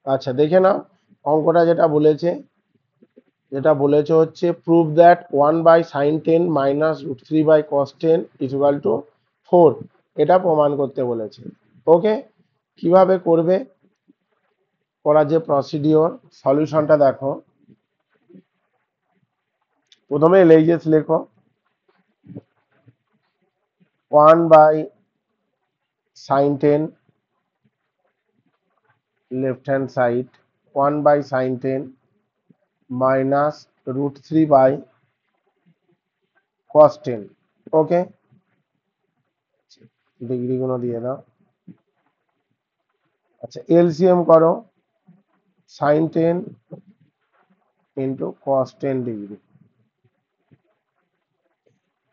আচ্ছা দেখে নাও অঙ্কটা যেটা বলেছে হচ্ছে prove that 1/sin10 minus √3/cos10 equal to 4। এটা প্রমাণ করতে বলেছে। ওকে, কিভাবে করবে, করার যে প্রসিডিওর, সলিউশনটা দেখো। প্রথমে লেজেস লেখো, 1/sin10 left hand side, 1/sin10 minus √3/cos10। ওকে, ডিগ্রি গুলো দিয়ে দাও। আচ্ছা এলসিএম করো, sin10 ইন্টু cos10 ডিগ্রি।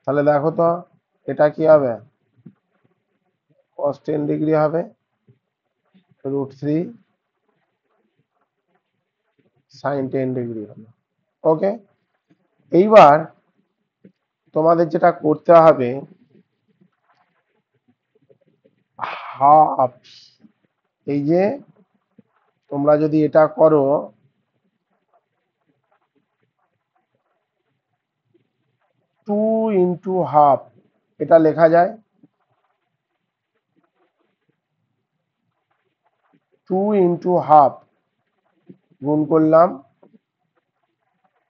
তাহলে দেখো তো এটা কি হবে, cos10 ডিগ্রি হবে, √3 sin10 ডিগ্রি হবে। ওকে, এইবার তোমাদের যেটা করতে হবে, হাফ, এই যে তোমরা যদি এটা করো 2 × 1/2, এটা লেখা যায় 2 × 1/2 গুণ করলাম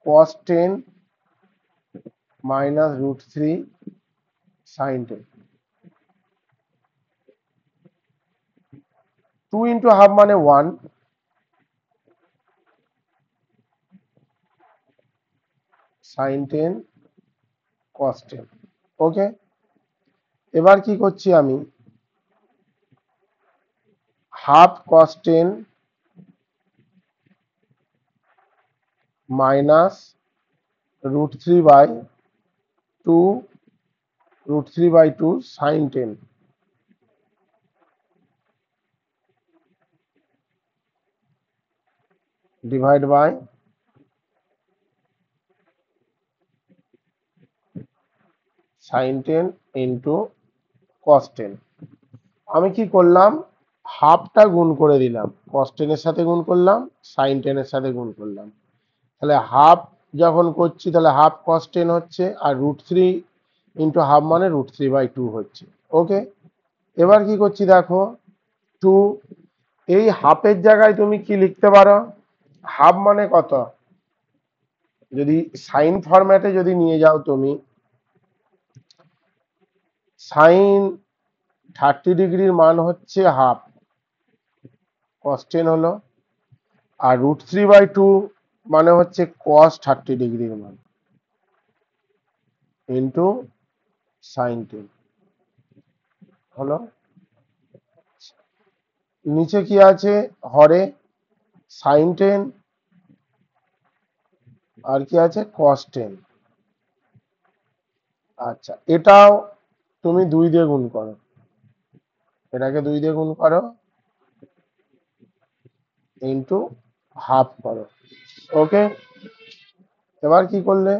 cos10 মাইনাস √3 sin10। 2 × 1/2 মানে 1, sin10 cos10। ওকে, এবার কি করছি আমি, half cos10 minus √3/2 √3/2 sin10 divide by sin10 into cos10। আমি কি করলাম, হাফটা গুণ করে দিলাম, cos10 এর সাথে গুণ করলাম, sin10 এর সাথে গুণ করলাম। তাহলে হাফ যখন করছি তাহলে হাফ cos10 হচ্ছে, আর √3 × 1/2 মানে √3/2 হচ্ছে। ওকে, এবার কি করছি দেখো, 2, এই হাফের জায়গায় তুমি কি লিখতে পারো, হাফ মানে কত, যদি সাইন ফরম্যাটে যদি নিয়ে যাও তুমি, সাইন 30 ডিগ্রির মান হচ্ছে হাফ, cos10 হলো, আর √3/2 মানে হচ্ছে cos 30 ডিগ্রির মান ইন্টু sin10 হলো। নিচে কি আছে, হরে sin10 আর কি আছে cos10। আচ্ছা এটাও তুমি 2 দিয়ে গুণ করো, এটাকে 2 দিয়ে গুণ করো ইন্টু হাফ করো। ওকে, এবার কি করলে,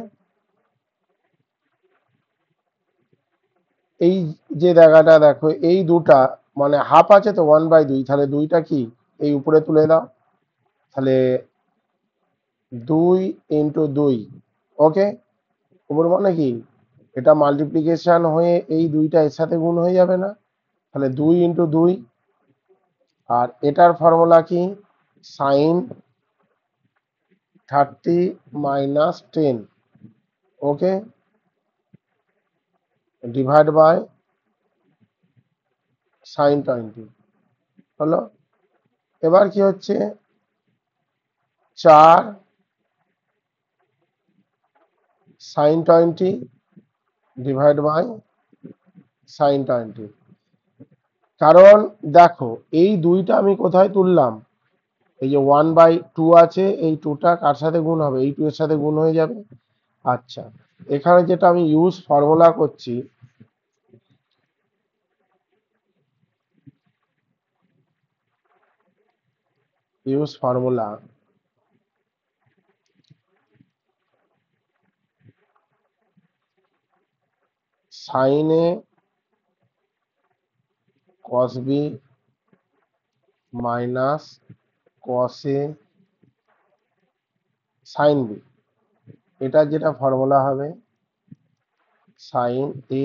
এই যে জায়গাটা দেখো, এই দুটা মানে হাফ আছে তো 1/2, তাহলে 2টা কি এই উপরে তুলে দাও, তাহলে 2 × 2। ওকে, উপর মানে কি, এটা মাল্টিপ্লিকেশন হয়ে এই 2টা এর সাথে গুণ হয়ে যাবে না, তাহলে 2 × 2। আর এটার ফর্মুলা কি, sine 30 minus 10, okay, divide by sin20 হলো। এবার কি হচ্ছে, 4 sin20 ডিভাইড বাই sin20। কারণ দেখো এই 2টা আমি কোথায় তুললাম, এই যে 1/2 আছে, এই 2টা কার সাথে গুণ হবে, এই 2 এর সাথে গুণ হয়ে যাবে। আচ্ছা, এখানে যেটা আমি ইউজ ফর্মুলা করছি, ইউজ ফর্মুলা, সাইন এ cos b মাইনাস কস এ সাইন বি, এটার যেটা ফর্মুলা হবে সাইন এ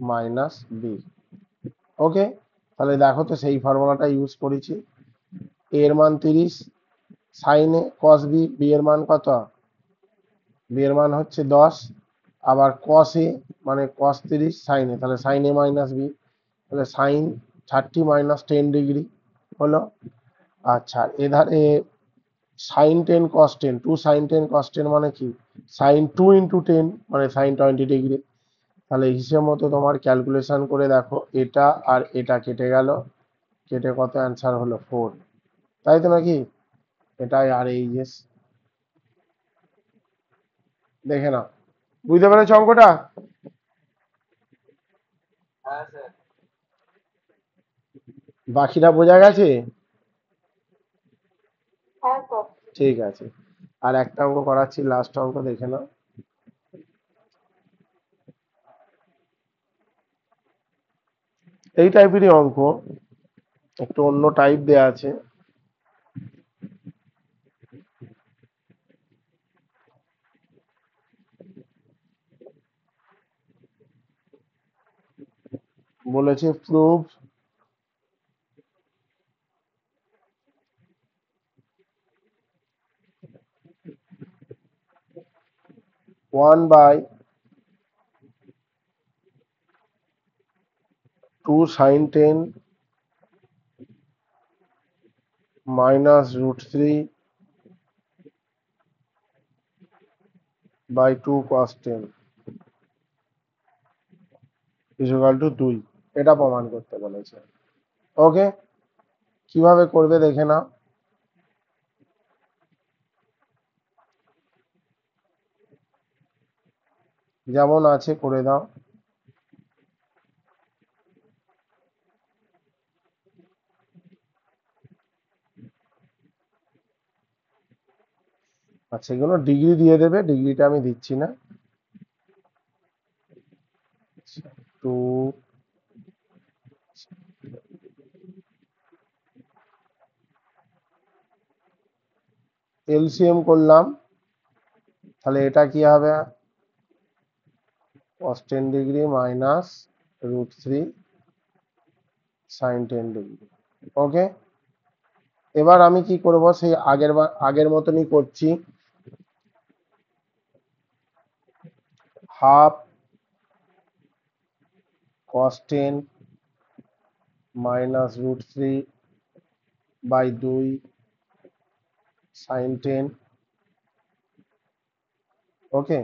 মাইনাস বি। ওকে, তাহলে দেখো তো সেই ফর্মুলাটা ইউজ করেছি। এ এর মান 30, সাইন এ কস বি, বি এর মান কত, বি এর মান হচ্ছে 10, আবার কস এ মানে কস 30 সাইন এ, তাহলে সাইন এ মাইনাস বি, তাহলে সাইন 30 মাইনাস 10 ডিগ্রি হলো। আচ্ছা, এধারে সাইন 10 কস 10, 2 সাইন 10 কস 10 মানে কি, সাইন 2 ইন্টু 10 মানে সাইন 20 ডিগ্রি। তাহলে হিসেব মতো তোমার ক্যালকুলেশন করে দেখো, এটা আর এটা কেটে গেল, কেটে কত অ্যান্সার হলো 4, তাই তো নাকি? এটাই আর এই যে, দেখে নাও, বুঝতে পেরেছো অঙ্কটা? বাকিটা বোঝা গেছে? ঠিক আছে, আর একটা অঙ্ক করাচ্ছি, লাস্ট অঙ্ক দেখে নাও। এই টাইপেরই অঙ্ক, একটু অন্য টাইপ দেয়া আছে। বলেছে prove 1/2 sin 10 minus √3 by 2 cos 10 equal to 2, এটা প্রমাণ করতে বলেছে। ওকে, কিভাবে করবে দেখে নাও। যেমন আছে করে দাও। আচ্ছা, এগুলো ডিগ্রি দিয়ে দেবে, ডিগ্রিটা আমি দিচ্ছি না। 2 এলসিএম করলাম, তাহলে এটা কি হবে, cos 10 degree minus √3 sin 10 degree. Okay, এবার আমি কি করব, সেই আগের মতনই করছি, half cos 10 minus √3 by 2 sin 10। Okay,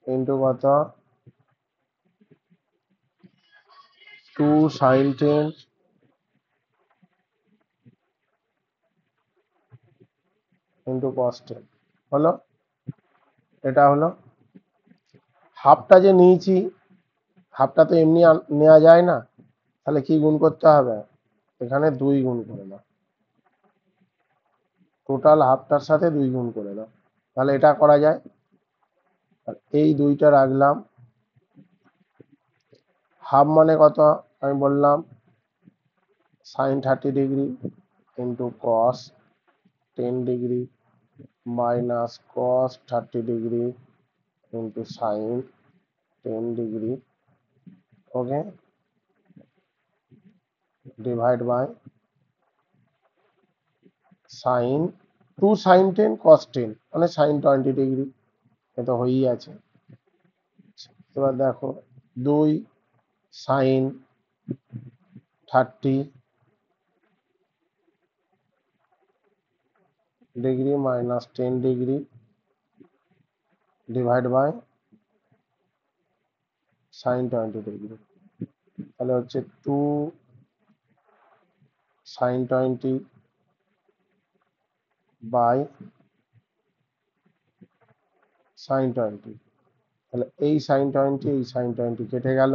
into কত, 2 sin 10 ইন্টু cos 10 হলো। এটা হলো হাফটা যে নিয়েছি, হাফটা তো এমনি নেওয়া যায় না, তাহলে কি গুণ করতে হবে, এখানে 2 গুণ করে দাও, টোটাল হাফটার সাথে 2 গুণ করে দাও, তাহলে এটা করা যায়। আর এই 2টা রাখলাম, হাফ মানে কত, আমি বললাম sine 30 degree into cos 10 degree minus cos 30 degree into sine 10 degree. Okay, divide by sine 2 sine 10 cos 10 মানে সাইন 20 ডিগ্রি, এটা হয়েই আছে। এবার দেখো 2 sine 30 degree minus 10 degree divide by sine 20 degree, তাহলে হচ্ছে 2 সাইন 20 বাই সাইন 20, তাহলে এই সাইন 20 এই সাইন 20 কেটে গেল,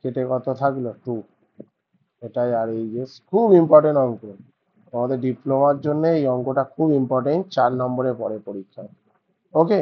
কেটে কত থাকলো 2। এটাই আর এই যে, খুব ইম্পর্টেন্ট অঙ্ক, আমাদের ডিপ্লোমার জন্য এই অঙ্কটা খুব ইম্পর্টেন্ট, 4 নম্বরে পড়ে পরীক্ষায়। ওকে।